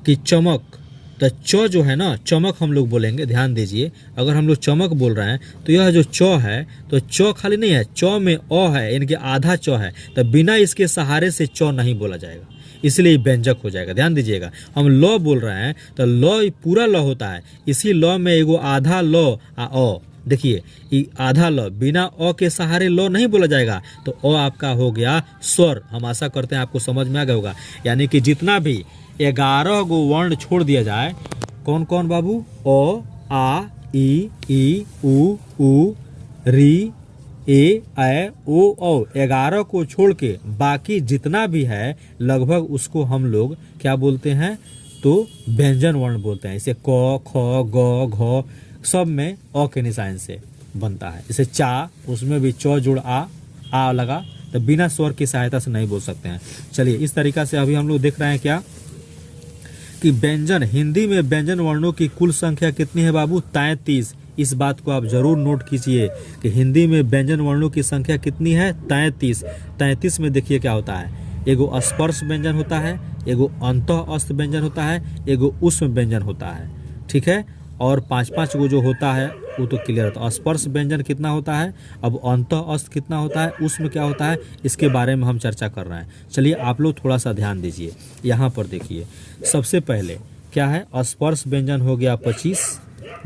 Speaker 1: कि चमक, तो च जो है ना, चमक हम लोग बोलेंगे। ध्यान दीजिए, अगर हम लोग चमक बोल रहे हैं तो यह जो च है, तो च खाली नहीं है, च में अ है, यानी कि आधा च है, तो बिना इसके सहारे से च नहीं बोला जाएगा, इसलिए व्यंजक हो जाएगा। ध्यान दीजिएगा, हम ल बोल रहे हैं तो ल पूरा ल होता है, इसी ल में एगो आधा ल आ अ, देखिए आधा ल, बिना अ के सहारे ल नहीं बोला जाएगा, तो अ आपका हो गया स्वर। हम आशा करते हैं आपको समझ में आ गया होगा। यानी कि जितना भी 11 गो वर्ण छोड़ दिया जाए, कौन कौन बाबू? अ आ ई उ री ए ऐ ओ औ, 11 को छोड़ के बाकी जितना भी है लगभग उसको हम लोग क्या बोलते हैं? तो व्यंजन वर्ण बोलते हैं। इसे क ख ग घ सब में अ के निशान से बनता है। जैसे चा, उसमें भी च जोड़ आ लगा, तो बिना स्वर की सहायता से नहीं बोल सकते हैं। चलिए इस तरीका से अभी हम लोग देख रहे हैं क्या कि व्यंजन, हिंदी में व्यंजन वर्णों की कुल संख्या कितनी है बाबू? 33। इस बात को आप जरूर नोट कीजिए कि हिंदी में व्यंजन वर्णों की संख्या कितनी है? 33। 33 में देखिए क्या होता है, एगो स्पर्श व्यंजन होता है, एगो अंतः अस्त व्यंजन होता है, एगो उष्म व्यंजन होता है, ठीक है। और 5-5 गो जो होता है वो तो क्लियर होता है। स्पर्श व्यंजन कितना होता है, अब अंतः अस्त कितना होता है, उसमें क्या होता है, इसके बारे में हम चर्चा कर रहे हैं। चलिए आप लोग थोड़ा सा ध्यान दीजिए, यहाँ पर देखिए सबसे पहले क्या है, स्पर्श व्यंजन हो गया 25,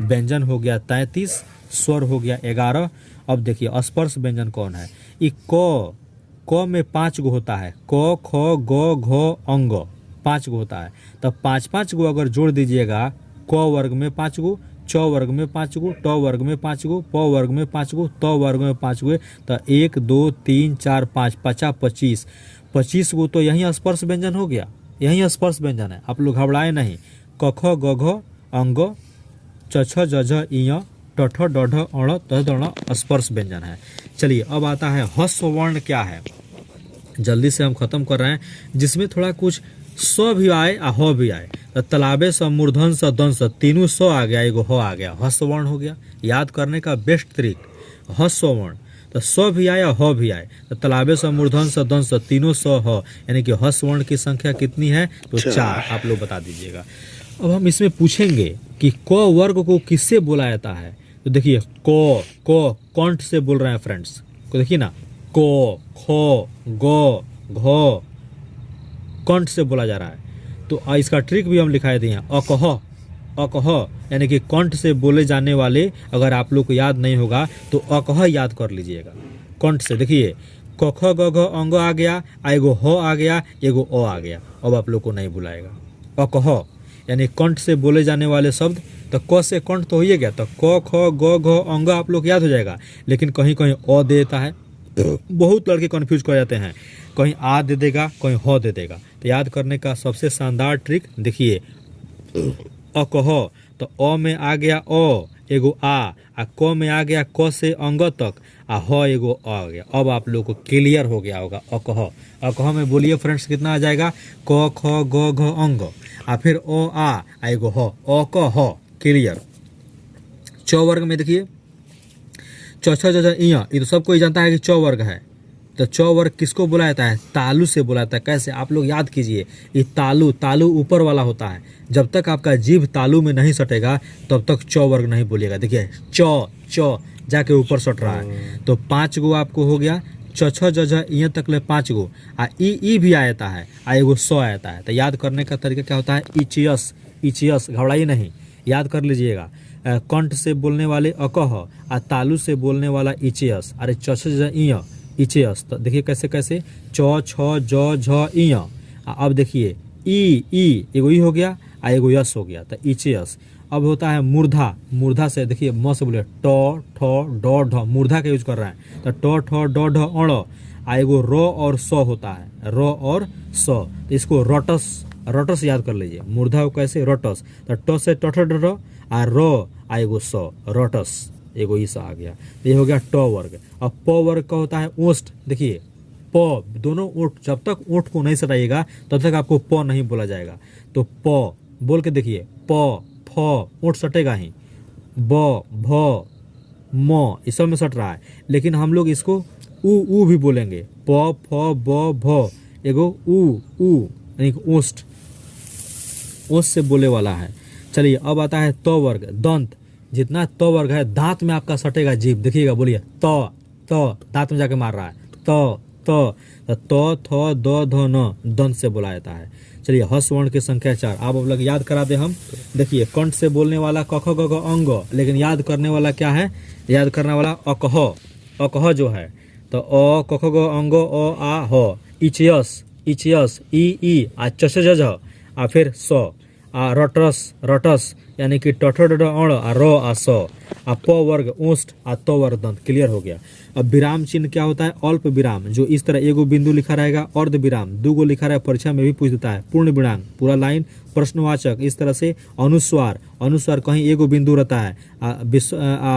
Speaker 1: व्यंजन हो गया 33, स्वर हो गया 11। अब देखिए स्पर्श व्यंजन कौन है, ये क में 5 गो होता है, क ख ग घ अंग 5 गो होता है। तब 5-5 गो अगर जोड़ दीजिएगा, क वर्ग में 5 गो, च वर्ग में 5 गो, ट वर्ग में 5 गो, प वर्ग में 5 गो, त वर्ग में 5 गो, तो 1 2 3 4 5 50 25 गो तो यही स्पर्श व्यंजन हो गया, यही स्पर्श व्यंजन है। आप लोग घबराए नहीं। क ख ग घ अंग, च छ ज झ इय, ट ठ ड ढ अण त द स्पर्श व्यंजन है। चलिए अब आता है ह्रस्व वर्ण क्या है, जल्दी से हम खत्म कर रहे हैं, जिसमें थोड़ा कुछ स भी आए आ ह भी आए। तो तालाबे स, मूर्धन स, दंश तीनों स आ गया, एगो ह आ गया, ह्रस्व वर्ण हो गया। याद करने का बेस्ट तरीका ह्रस्व वर्ण, तो स भी आया ह भी आए, तो तालाबे स, मूर्धन स, दंश तीनों स ह, यानी कि ह्रस्व वर्ण की संख्या कितनी है? तो 4। आप लोग बता दीजिएगा। अब हम इसमें पूछेंगे कि क वर्ग को किससे बोला जाता है, तो देखिए कंठ से बोल रहे हैं फ्रेंड्स को, देखिए ना, क ख ग घ कंठ से बोला जा रहा है। तो इसका ट्रिक भी हम दिखाए दिए हैं, अकह, यानी कि कंठ से बोले जाने वाले, अगर आप लोग को याद नहीं होगा तो अकह याद कर लीजिएगा कंठ से। देखिए क ख ग घ अंग आ गया, एगो ह आ गया, एगो अ आ गया, अब आप लोग को नहीं भुलाएगा। अकह यानी कंठ से बोले जाने वाले शब्द, तो क से कंठ तो हो ही गया, तो क ख ग घ अंग आप लोग याद हो जाएगा। लेकिन कहीं कहीं अ देता है, बहुत लड़के कंफ्यूज कर जाते हैं, कहीं आ दे देगा, कहीं ह दे देगा। तो याद करने का सबसे शानदार ट्रिक देखिए, अकह, तो अ में आ गया अ, एगो आ क में आ गया क से अंग तक, आ ह एगो अ आ गया। अब आप लोग को क्लियर हो गया होगा। अकह में बोलिए फ्रेंड्स कितना आ जाएगा, क ख ग घ अंग, आ फिर अ आ एगो ह, अ क ह, क्लियर। च वर्ग में देखिए च छ ज झ इय, ये तो सब कोई जानता है कि च वर्ग है। तो च वर्ग किसको बोला जाता है? तालु से बोला जाता है। कैसे? आप लोग याद कीजिए, ये तालु ऊपर वाला होता है, जब तक आपका जीभ तालु में नहीं सटेगा तब तक च वर्ग नहीं बोलिएगा। देखिए च जाके ऊपर सट रहा है, तो 5 गो आपको हो गया, छ छ ज झ इं तक ले 5 गो आ ई भी आयता है आ एगो स आयता है। तो याद करने का तरीका क्या होता है, इचियस, इचियस, घबराइए नहीं, याद कर लीजिएगा। कंठ से बोलने वाले अकह आ तालु से बोलने वाला इचियस, अरे छ छ ज इं इचियस। तो देखिए कैसे कैसे, च छ ज झ इं। अब देखिए ई एगो ई हो गया आ एगो यस हो गया, तो इचियस। अब होता है मूर्धा, मूर्धा से देखिए म से बोले ट ठ ड ढ, मूर्धा का यूज कर रहा है। तो ट ठ ड ढ अण आ एगो र और स होता है, र और स, तो इसको रटस, रटस याद कर लीजिए। मूर्धा को कैसे, रटस। तो ट से ट ठ ड ढ आ र आ एगो स, रटस, एगो ई सा आ गया। तो ये हो गया ट वर्ग। अब प वर्ग का होता है ओष्ठ। देखिए प, दोनों ओठ, जब तक ओठ को नहीं सटाइएगा तब तक आपको प नहीं बोला जाएगा। तो प बोल के देखिए, प फ ओठ सटेगा ही, ब भ म इस सब में सट रहा है, लेकिन हम लोग इसको ऊ भी बोलेंगे, प फ ब भ, एगो ऊ यानी ओष्ठ, ओष्ठ से बोले वाला है। चलिए अब आता है त वर्ग, दंत। जितना त वर्ग है दांत में आपका सटेगा जीभ, देखिएगा, बोलिए त, दांत में जाके मार रहा है, त थ द ध न, दंत से बोला जाता है। चलिए हस वर्ण की संख्या 4, आप लोग याद करा दे हम। देखिए कंठ से बोलने वाला क ख ग घ अंग, लेकिन याद करने वाला क्या है, याद करने वाला अकह, अकह जो है। तो अ क ख ग अंग अ आ ह, इचियस, इचियस, ई आ च छ ज झ आ फिर स आ रटस, रटस यानी कि ट ठ ड ढ अण आ र आ स आ प वर्ग ओष्ठ आ त वर्ग दंत। क्लियर हो गया। अब विराम चिन्ह क्या होता है, अल्प विराम, जो इस तरह एगो बिंदु लिखा रहेगा, अर्ध विराम, 2 गो लिखा रहेगा, परीक्षा में भी पूछ देता है, पूर्ण विराम, पूरा लाइन, प्रश्नवाचक, इस तरह से अनुस्वार, अनुस्वार कहीं एगो बिंदु रहता है,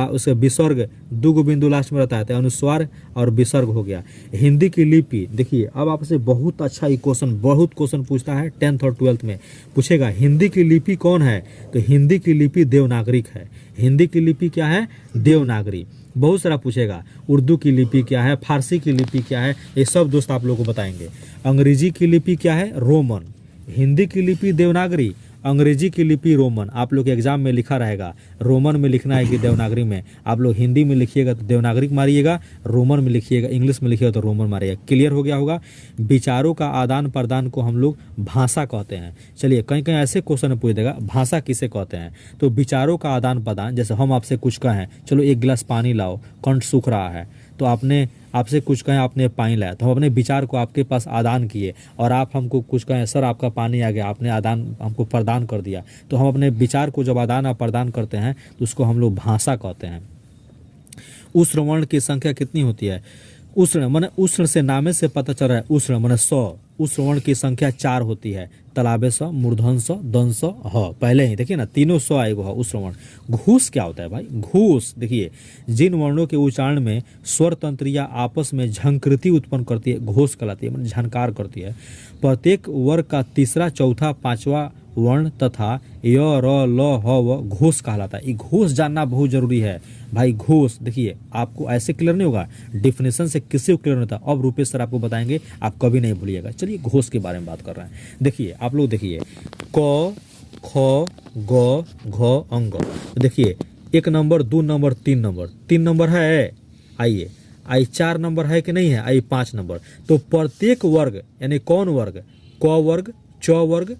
Speaker 1: उसका विसर्ग 2 गो बिंदु लास्ट में रहता है, तो अनुस्वार और विसर्ग हो गया। हिंदी की लिपि, देखिए अब आपसे बहुत अच्छा ये क्वेश्चन, बहुत क्वेश्चन पूछता है 10th और 12th में पूछेगा, हिंदी की लिपि कौन है, तो हिंदी की लिपि देवनागरिक है। हिंदी की लिपि क्या है, देवनागरी। बहुत सारा पूछेगा, उर्दू की लिपि क्या है, फारसी की लिपि क्या है, ये सब दोस्त आप लोगों को बताएंगे। अंग्रेजी की लिपि क्या है, रोमन। हिंदी की लिपि देवनागरी, अंग्रेजी की लिपि रोमन। आप लोग के एग्जाम में लिखा रहेगा, रोमन में लिखना है कि देवनागरी में। आप लोग हिंदी में लिखिएगा तो देवनागरी मारिएगा, रोमन में लिखिएगा, इंग्लिश में लिखिएगा तो रोमन मारिएगा। क्लियर हो गया होगा। विचारों का आदान प्रदान को हम लोग भाषा कहते हैं। चलिए कहीं कहीं ऐसे क्वेश्चन पूछ देगा, भाषा किसे कहते हैं, तो विचारों का आदान प्रदान, जैसे हम आपसे कुछ कहें, चलो 1 गिलास पानी लाओ, कंठ सूख रहा है, तो आपने आपसे कुछ कहें, आपने पानी लाया, तो हम अपने विचार को आपके पास आदान किए, और आप हमको कुछ कहें, सर आपका पानी आ गया, आपने आदान हमको प्रदान कर दिया, तो हम अपने विचार को जब आदान और प्रदान करते हैं तो उसको हम लोग भाषा कहते हैं। उष्ण वर्ण की संख्या कितनी होती है, उष्ण माने उष्ण से नामे से पता चल रहा है, उष्ण माने 100, उष्ण वर्ण की संख्या 4 होती है, तलाबे स, मूर्धन स, दंस स, ह, पहले ही देखिए ना, तीनों 100 आएगा है उष्ण वर्ण। घूस क्या होता है भाई, घूस, देखिए जिन वर्णों के उच्चारण में स्वर तंत्रियां आपस में झंकृति उत्पन्न करती है, घोष कहलाती है, झनकार करती है। प्रत्येक वर्ग का तीसरा, चौथा, पांचवा वर्ण तथा य, र, ल, ह, व घोष कहलाता है। ये घोष जानना बहुत जरूरी है भाई। घोष देखिए आपको ऐसे क्लियर नहीं होगा, डिफिनेशन से किसी को क्लियर नहीं होता। अब रूपेश सर आपको बताएंगे, आप कभी नहीं भूलिएगा। चलिए घोष के बारे में बात कर रहे हैं। देखिए आप लोग देखिए, क ख ग घ अंग, देखिए 1 नंबर, 2 नंबर, 3 नंबर, 3 नंबर है, आइए आई 4 नंबर है कि नहीं है, आई 5 नंबर। तो प्रत्येक वर्ग यानी कौन वर्ग, क वर्ग, च वर्ग,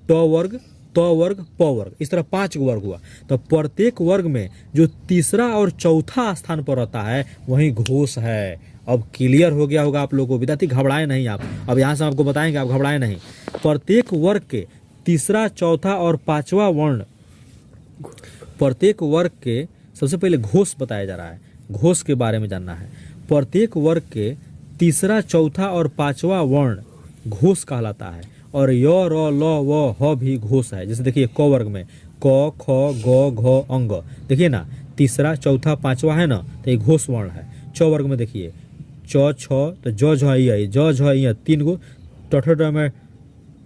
Speaker 1: ट वर्ग, त वर्ग, प वर्ग, इस तरह 5 वर्ग हुआ। तो प्रत्येक वर्ग में जो तीसरा और चौथा स्थान पर रहता है वही घोष है। अब क्लियर हो गया होगा आप लोगों को। विद्यार्थी घबराए नहीं आप, अब यहाँ से आपको बताएंगे, आप घबराए नहीं। प्रत्येक वर्ग के तीसरा, चौथा और 5वां वर्ण, प्रत्येक वर्ग के सबसे पहले घोष बताया जा रहा है, घोष के बारे में जानना है। प्रत्येक वर्ग के तीसरा, चौथा और 5वां वर्ण घोष कहलाता है, और य, र, ल, व, ह भी घोष है। जैसे देखिए क वर्ग में क, ख, ग, घ, अंग, देखिए ना तीसरा, चौथा, 5वां है ना, तो ये घोष वर्ण है। च वर्ग में देखिए च, छ, तो ज, झ, इ, ज, झ, इ 3 गो, ट, ठ, ड में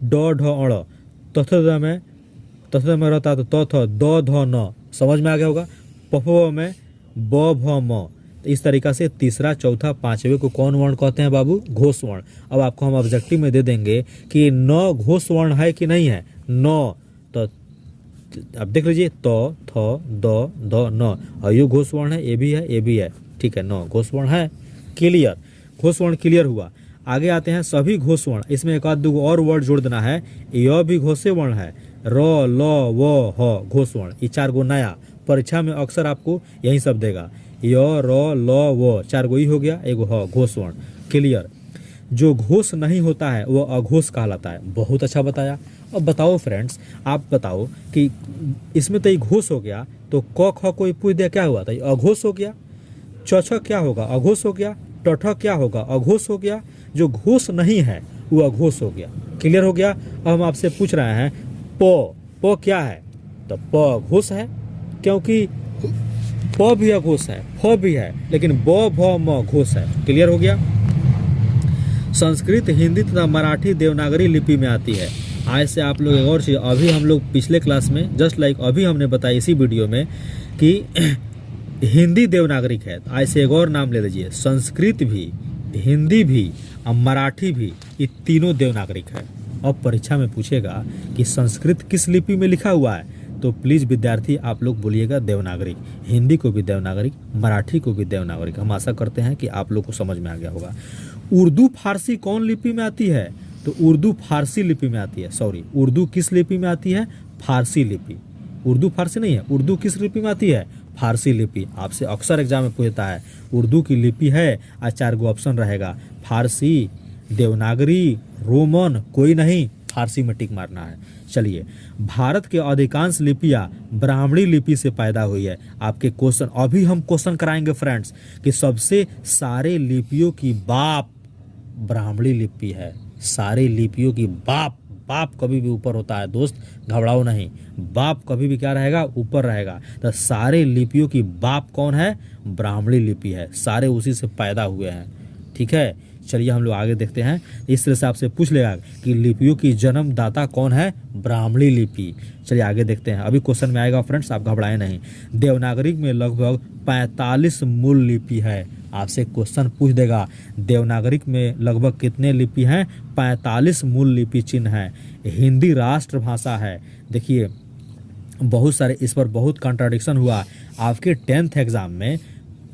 Speaker 1: ड, ढ, अण, त, थ, द में रहता है तो त, थ, द, ध, न, समझ में आ गया होगा। प, फ में ब, भ, म। तो इस तरीका से तीसरा, चौथा, 5वें को कौन वर्ण कहते हैं बाबू, घोष वर्ण। अब आपको हम ऑब्जेक्टिव में दे देंगे कि न घोष वर्ण है कि नहीं है, न, तो अब देख लीजिए त, थ, द, ध, न, और ये घोष वर्ण है, ये भी है, ये भी है, ठीक है, न घोष वर्ण है। क्लियर। घोषवर्ण क्लियर हुआ। आगे आते हैं सभी घोषवर्ण, इसमें एक आध दो और वर्ड जोड़ देना है। य भी घोषे वर्ण है, र ल व ह घोषवर्ण, ये 4 गो नया, परीक्षा में अक्सर आपको यही सब देगा। य र ल व 4 गो ही हो गया, एगो ह घोषवर्ण क्लियर। जो घोष नहीं होता है वो अघोष कहलाता है। बहुत अच्छा बताया। अब बताओ फ्रेंड्स, आप बताओ कि इसमें तो ये घोष हो गया, तो क ख कोई पूछ दिया क्या हुआ था, ये अघोष हो गया। च छ क्या होगा, अघोष हो गया। ट ठ क्या होगा, अघोष हो गया। जो घोष नहीं है वो अघोष हो गया। क्लियर हो गया। अब हम आपसे पूछ रहे हैं प क्या है, तो प घोष है, क्योंकि प भी अघोष है, फ भी है, लेकिन ब भ म घोष है। क्लियर हो गया। संस्कृत, हिंदी तथा मराठी देवनागरी लिपि में आती है। आज से आप लोग एक और चीज़, अभी हम लोग पिछले क्लास में जस्ट लाइक अभी हमने बताया इसी वीडियो में कि हिंदी देवनागरिक है। आज से एक और नाम ले लीजिए, संस्कृत भी, हिंदी भी और मराठी भी, ये तीनों देवनागरिक है। अब परीक्षा में पूछेगा कि संस्कृत किस लिपि में लिखा हुआ है, तो प्लीज़ विद्यार्थी आप लोग बोलिएगा देवनागरिक। हिंदी को भी देवनागरिक, मराठी को भी देवनागरिक। हम आशा करते हैं कि आप लोग को समझ में आ गया होगा। उर्दू फारसी कौन लिपि में आती है, तो उर्दू फारसी लिपि में आती है। सॉरी, उर्दू किस लिपि में आती है, फारसी लिपि। उर्दू फारसी नहीं है, उर्दू किस लिपि में आती है, फारसी लिपि। आपसे अक्सर एग्जाम में पूछता है, उर्दू की लिपि है और 4 गो ऑप्शन रहेगा, फारसी, देवनागरी, रोमन, कोई नहीं, फारसी में टिक मारना है। चलिए, भारत के अधिकांश लिपियां ब्राह्मणी लिपि से पैदा हुई है। आपके क्वेश्चन, अभी हम क्वेश्चन कराएंगे फ्रेंड्स कि सबसे सारे लिपियों की बाप ब्राह्मणी लिपि है। सारे लिपियों की बाप, बाप कभी भी ऊपर होता है दोस्त, घबराओ नहीं, बाप कभी भी क्या रहेगा, ऊपर रहेगा। तो सारे लिपियों की बाप कौन है, ब्राह्मणी लिपि है। सारे उसी से पैदा हुए हैं। ठीक है, चलिए हम लोग आगे देखते हैं। इस तरह से आपसे पूछ लेगा कि लिपियों की जन्मदाता कौन है, ब्राह्मणी लिपि। चलिए आगे देखते हैं, अभी क्वेश्चन में आएगा फ्रेंड्स, आप घबराएं नहीं। देवनागरिक में लगभग 45 मूल लिपि है। आपसे क्वेश्चन पूछ देगा देवनागरिक में लगभग कितने लिपि हैं, 45 मूल लिपि चिन्ह हैं। हिंदी राष्ट्रभाषा है। देखिए बहुत सारे, इस पर बहुत कॉन्ट्राडिक्शन हुआ। आपके 10th एग्जाम में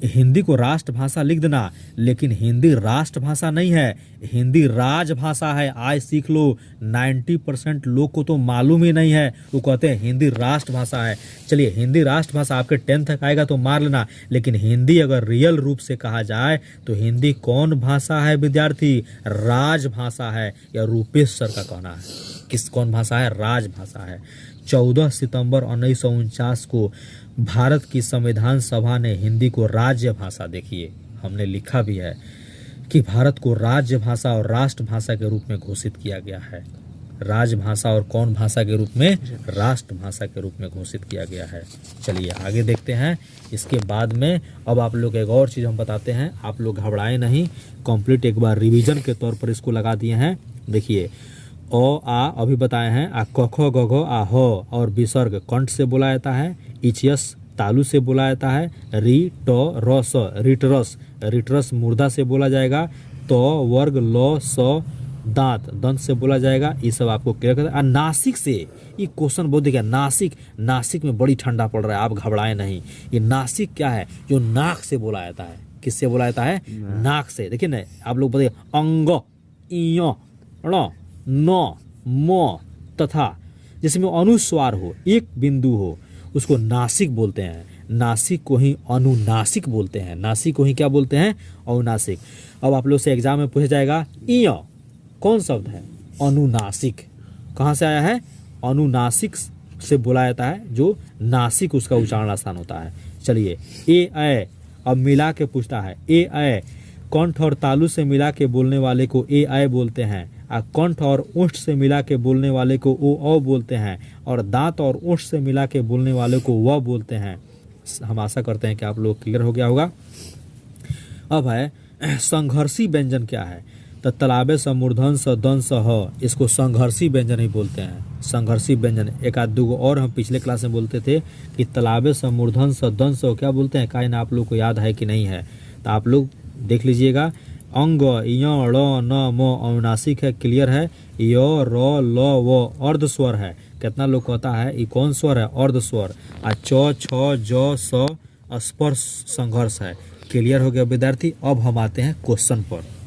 Speaker 1: हिंदी को राष्ट्रभाषा लिख देना, लेकिन हिंदी राष्ट्रभाषा नहीं है, हिंदी राजभाषा है। आज सीख लो। 90% लोग को तो मालूम ही नहीं है, वो कहते हैं हिंदी राष्ट्रभाषा है। चलिए, हिंदी राष्ट्रभाषा आपके 10th तक आएगा तो मार लेना, लेकिन हिंदी अगर रियल रूप से कहा जाए तो हिंदी कौन भाषा है विद्यार्थी, राजभाषा है। या रूपेश सर का कहना है, किस कौन भाषा है, राजभाषा है। 14 सितंबर 1949 को भारत की संविधान सभा ने हिंदी को राज्य भाषा, देखिए हमने लिखा भी है कि भारत को राज्य भाषा और राष्ट्रभाषा के रूप में घोषित किया गया है। राजभाषा और कौन भाषा के रूप में, राष्ट्रभाषा के रूप में घोषित किया गया है। चलिए आगे देखते हैं। इसके बाद में अब आप लोग एक और चीज़ हम बताते हैं, आप लोग घबराएं नहीं, कंप्लीट एक बार रिवीजन के तौर पर इसको लगा दिए हैं। देखिए ओ आ अभी बताए हैं, आ क ख ग घ आ ह और विसर्ग कंठ से बोला जाता है। इचियस तालु से बोला जाता है। री ट र स रिटरस, रिटरस मुर्दा से बोला जाएगा। तो वर्ग ल स दांत, दंत से बोला जाएगा। ये सब आपको क्लियर करना है। नासिक से, ये क्वेश्चन बहुत देखिए, नासिक, नासिक में बड़ी ठंडा पड़ रहा है, आप घबराएं नहीं। ये नासिक क्या है, जो नाक से बोला जाता है। किससे बोला जाता है, नाक से। देखिए ना आप लोग बताइए, अंग, इय, ण, न, म तथा जिसमें अनुस्वार हो, एक बिंदु हो, उसको नासिक बोलते हैं। नासिक को ही अनुनासिक बोलते हैं। नासिक को ही क्या बोलते हैं, अनुनासिक। अब आप लोग से एग्जाम में पूछा जाएगा, इय कौन शब्द है, अनुनासिक। कहाँ से आया है, अनुनासिक से बोला जाता है, जो नासिक उसका उच्चारण स्थान होता है। चलिए ए, अब मिला के पूछता है, ए, कंठ और तालु से मिला के बोलने वाले को ए बोलते हैं। कंठ और ओष्ठ से मिला के बोलने वाले को ओ बोलते हैं, और दांत और ओष्ठ से मिला के बोलने वाले को व बोलते हैं। हम आशा करते हैं कि आप लोग क्लियर हो गया होगा। अब है संघर्षी व्यंजन क्या है, तो तलाबे स मूर्धन स दन स ह, इसको संघर्षी व्यंजन ही बोलते हैं। संघर्षी व्यंजन एक आध दो और हम पिछले क्लास में बोलते थे कि तलाबे स मूर्धन स दन स क्या बोलते हैं, काहे ना आप लोग को याद है कि नहीं है, तो आप लोग देख लीजिएगा। अंग, य, ड़, न, म अनुनासिक है, क्लियर है। य, र, ल, व अर्ध स्वर है। कितना लोग कहता है ये कौन स्वर है, अर्ध स्वर। च, छ, ज, स स्पर्श संघर्ष है। क्लियर हो गया विद्यार्थी। अब हम आते हैं क्वेश्चन पर।